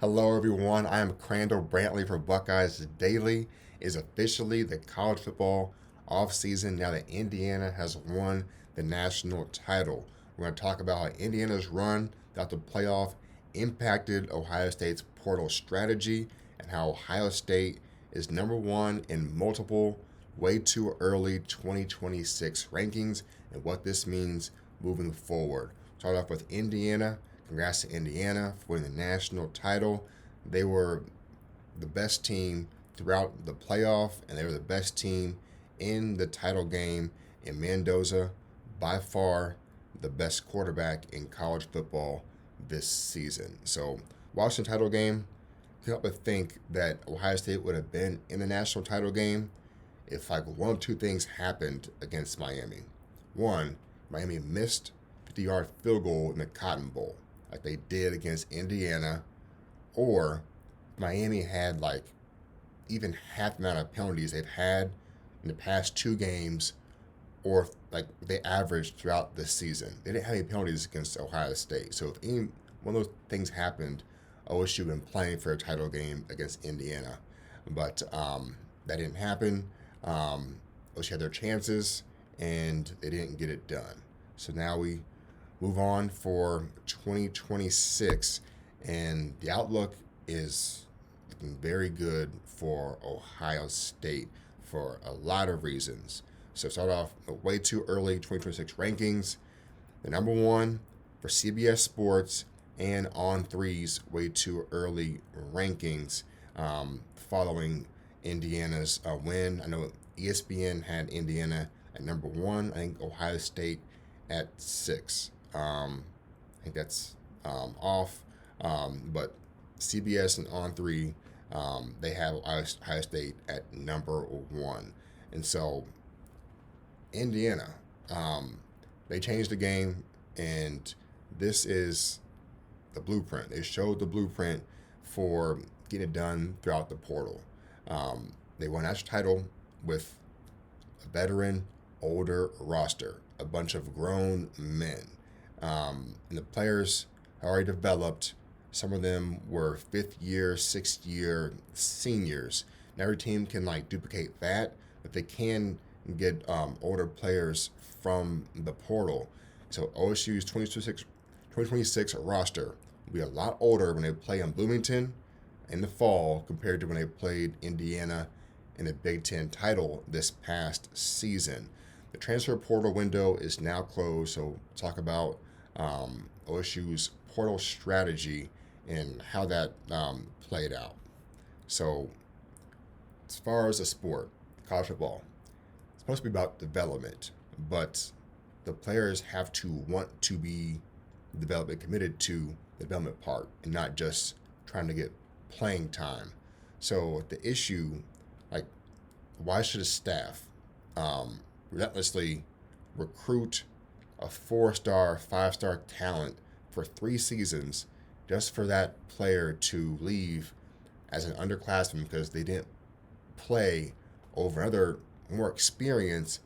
Hello, everyone. I am Krandall Brantley for Buckeyes Daily. Is officially the college football offseason now that Indiana has won the national title. We're going to talk about how Indiana's run throughout the playoff impacted Ohio State's portal strategy and how Ohio State is number one in multiple way too early 2026 rankings and what this means moving forward. Start off with Indiana. Congrats to Indiana for winning the national title. They were the best team throughout the playoff, and they were the best team in the title game in Mendoza. By far, the best quarterback in college football this season. So, watching the title game, can't help but think that Ohio State would have been in the national title game if like one of two things happened against Miami. One, Miami missed 50-yard field goal in the Cotton Bowl like they did against Indiana, or Miami had like even half the amount of penalties they've had in the past two games, or like they averaged throughout the season. They didn't have any penalties against Ohio State. So if any one of those things happened, OSU would have been playing for a title game against Indiana. But that didn't happen. OSU had their chances, and they didn't get it done. So now we move on for 2026, and the outlook is looking very good for Ohio State for a lot of reasons. So start off way too early 2026 rankings. The number one for CBS Sports and On Three's way too early rankings, following Indiana's win. I know ESPN had Indiana at number one. I think Ohio State at six. I think that's off. But CBS and On Three, they have Ohio State at number one. And so Indiana, they changed the game, and this is the blueprint. They showed the blueprint for getting it done throughout the portal. They won a national title with a veteran, older roster, a bunch of grown men. And the players are already developed. Some of them were fifth year, sixth year seniors. Now every team can like duplicate that, but they can get older players from the portal. So OSU's 2026 roster will be a lot older when they play in Bloomington in the fall compared to when they played Indiana in the Big Ten title this past season. The transfer portal window is now closed, so we'll talk about OSU's portal strategy and how that played out. So, as far as the sport, college football, it's supposed to be about development, but the players have to want to be development committed to the development part and not just trying to get playing time. So the issue, like, why should a staff relentlessly recruit a 4-star, 5-star talent for 3 seasons just for that player to leave as an underclassman because they didn't play over another more experienced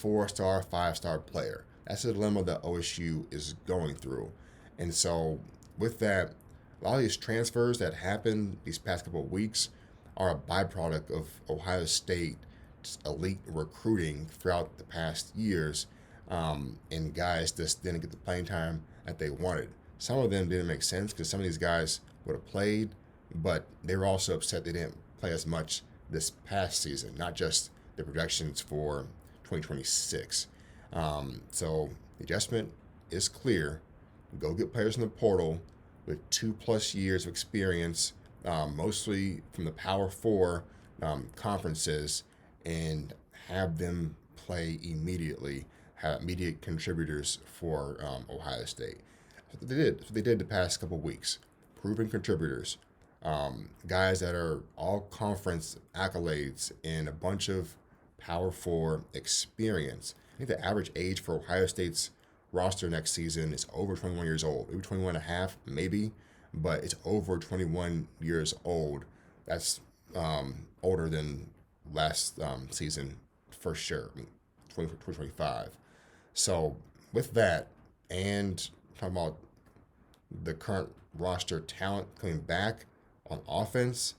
4-star, 5-star player? That's the dilemma that OSU is going through. And so with that, a lot of these transfers that happened these past couple of weeks are a byproduct of Ohio State elite recruiting throughout the past years, and guys just didn't get the playing time that they wanted. Some of them didn't make sense because some of these guys would have played, but they were also upset they didn't play as much this past season, not just the projections for 2026. So the adjustment is clear. Go get players in the portal with 2+ years of experience, mostly from the Power Four conferences, and have them play immediately, have immediate contributors for Ohio State. That's what they did. That's what they did the past couple of weeks. Proven contributors, guys that are all conference accolades and a bunch of Power Four experience. I think the average age for Ohio State's roster next season is over 21 years old, maybe 21 and a half, maybe, but it's over 21 years old. That's older than last season for sure, 2025. So with that, and talking about the current roster talent coming back, On offense,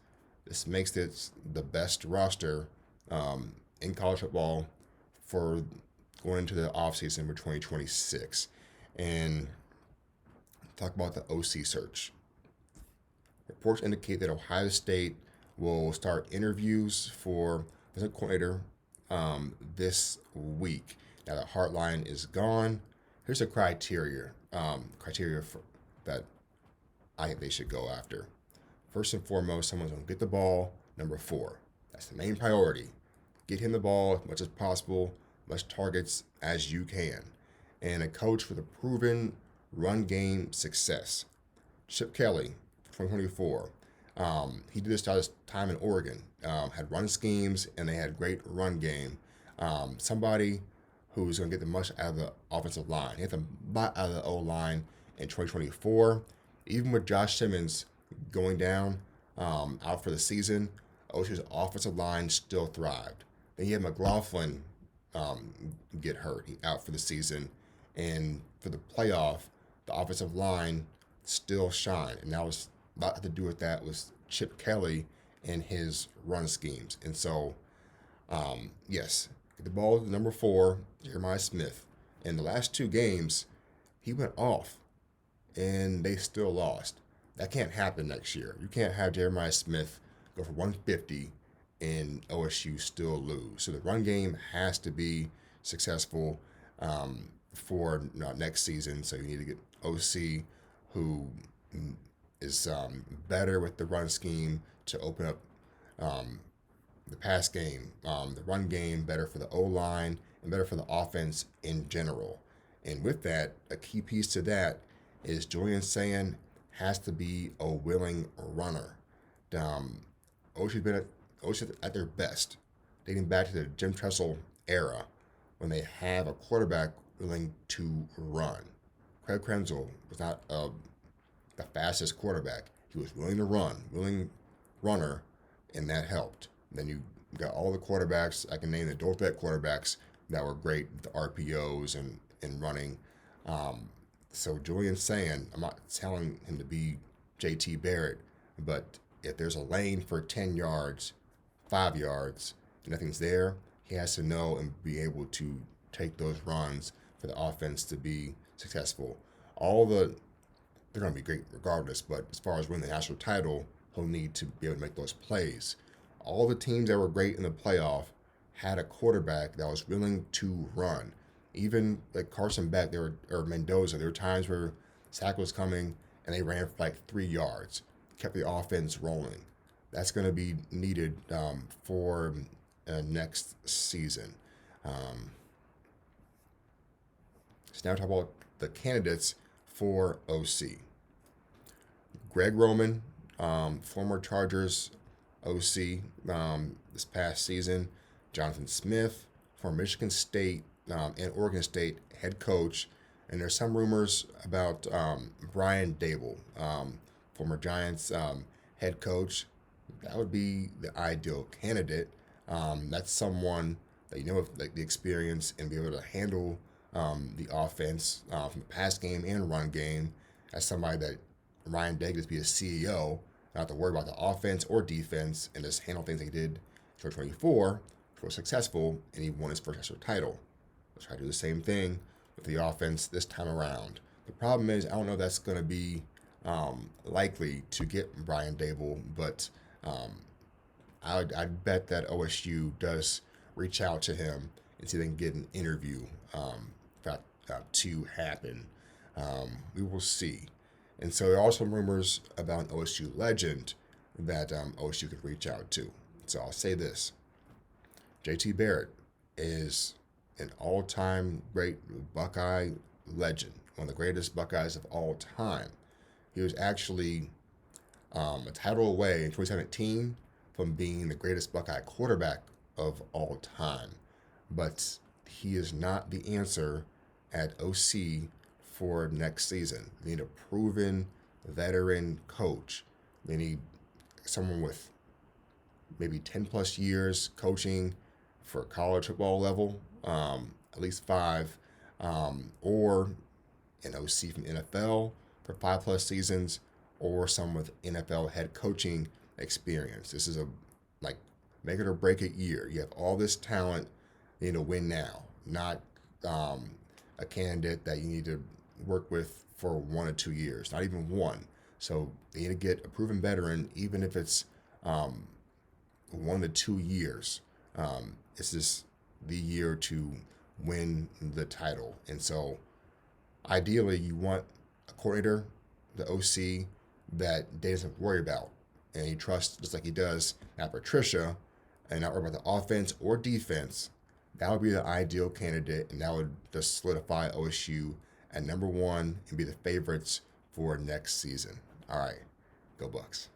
this makes it the best roster in college football for going into the offseason for 2026. And talk about the OC search. Reports indicate that Ohio State will start interviews for the coordinator this week. Now that Hartline is gone, here's a criteria for, that I think they should go after. First and foremost, someone's going to get the ball. Number 4, that's the main priority. Get him the ball as much as possible, much targets as you can, and a coach with a proven run game success. Chip Kelly, 2024. He did this his time in Oregon. Had run schemes and they had great run game. Somebody who's going to get the most out of the offensive line. He had the lot out of the O-line in 2024. Even with Josh Simmons going down out for the season, OSU's offensive line still thrived. Then you had McLaughlin get hurt. He out for the season. And for the playoff, the offensive line still shined. And that was a lot to do with that was Chip Kelly and his run schemes. And so, yes, get the ball to number 4, Jeremiah Smith. In the last 2 games, he went off, and they still lost. That can't happen next year. You can't have Jeremiah Smith go for 150 and OSU still lose. So the run game has to be successful for next season. So you need to get OC who is better with the run scheme to open up the pass game, the run game, better for the O-line, and better for the offense in general. And with that, a key piece to that is Julian Sayin has to be a willing runner. OSU's been at their best, dating back to the Jim Tressel era, when they have a quarterback willing to run. Craig Krenzel was not the fastest quarterback. He was willing to run, willing runner, and that helped. Then you got all the quarterbacks, I can name the dual-threat quarterbacks that were great with the RPOs and running. So Julian Sayin, I'm not telling him to be JT Barrett, but if there's a lane for 10 yards, 5 yards, and nothing's there, he has to know and be able to take those runs for the offense to be successful. They're going to be great regardless, but as far as winning the national title, he'll need to be able to make those plays. All the teams that were great in the playoff had a quarterback that was willing to run. Even like Carson Beck, or Mendoza, there were times where sack was coming and they ran for like 3 yards, kept the offense rolling. That's going to be needed for next season. So now talk about the candidates for OC. Greg Roman, former Chargers OC this past season. Jonathan Smith, former Michigan State and Oregon State head coach. And there's some rumors about Brian Dable, former Giants head coach. That would be the ideal candidate. That's someone that with the experience and be able to handle the offense from the pass game and run game. As somebody that Ryan Day gets to be a CEO, not have to worry about the offense or defense, and just handle things like he did in 2024, which was successful, and he won his first national title. Let's try to do the same thing with the offense this time around. The problem is, I don't know if that's going to be likely to get Brian Dable, but I'd bet that OSU does reach out to him and see if they can get an interview for that to happen. We will see. And so there are also rumors about an OSU legend that OSU could reach out to. So I'll say this. JT Barrett is an all-time great Buckeye legend, one of the greatest Buckeyes of all time. He was actually a title away in 2017 from being the greatest Buckeye quarterback of all time. But he is not the answer at OC for next season. They need a proven veteran coach. They need someone with maybe 10 plus years coaching for college football level, at least 5, or an OC from NFL for 5 plus seasons, or someone with NFL head coaching experience. This is a like make it or break it year. You have all this talent, you need to win now, not a candidate that you need to work with for 1 or 2 years, not even one. So you need to get a proven veteran, even if it's 1 to 2 years. It's just the year to win the title. And so ideally, you want a coordinator, the OC, that Dave doesn't worry about. And he trusts, just like he does at Patricia, and not worry about the offense or defense. That would be the ideal candidate, and that would just solidify OSU at number one and be the favorites for next season. All right, go Bucks.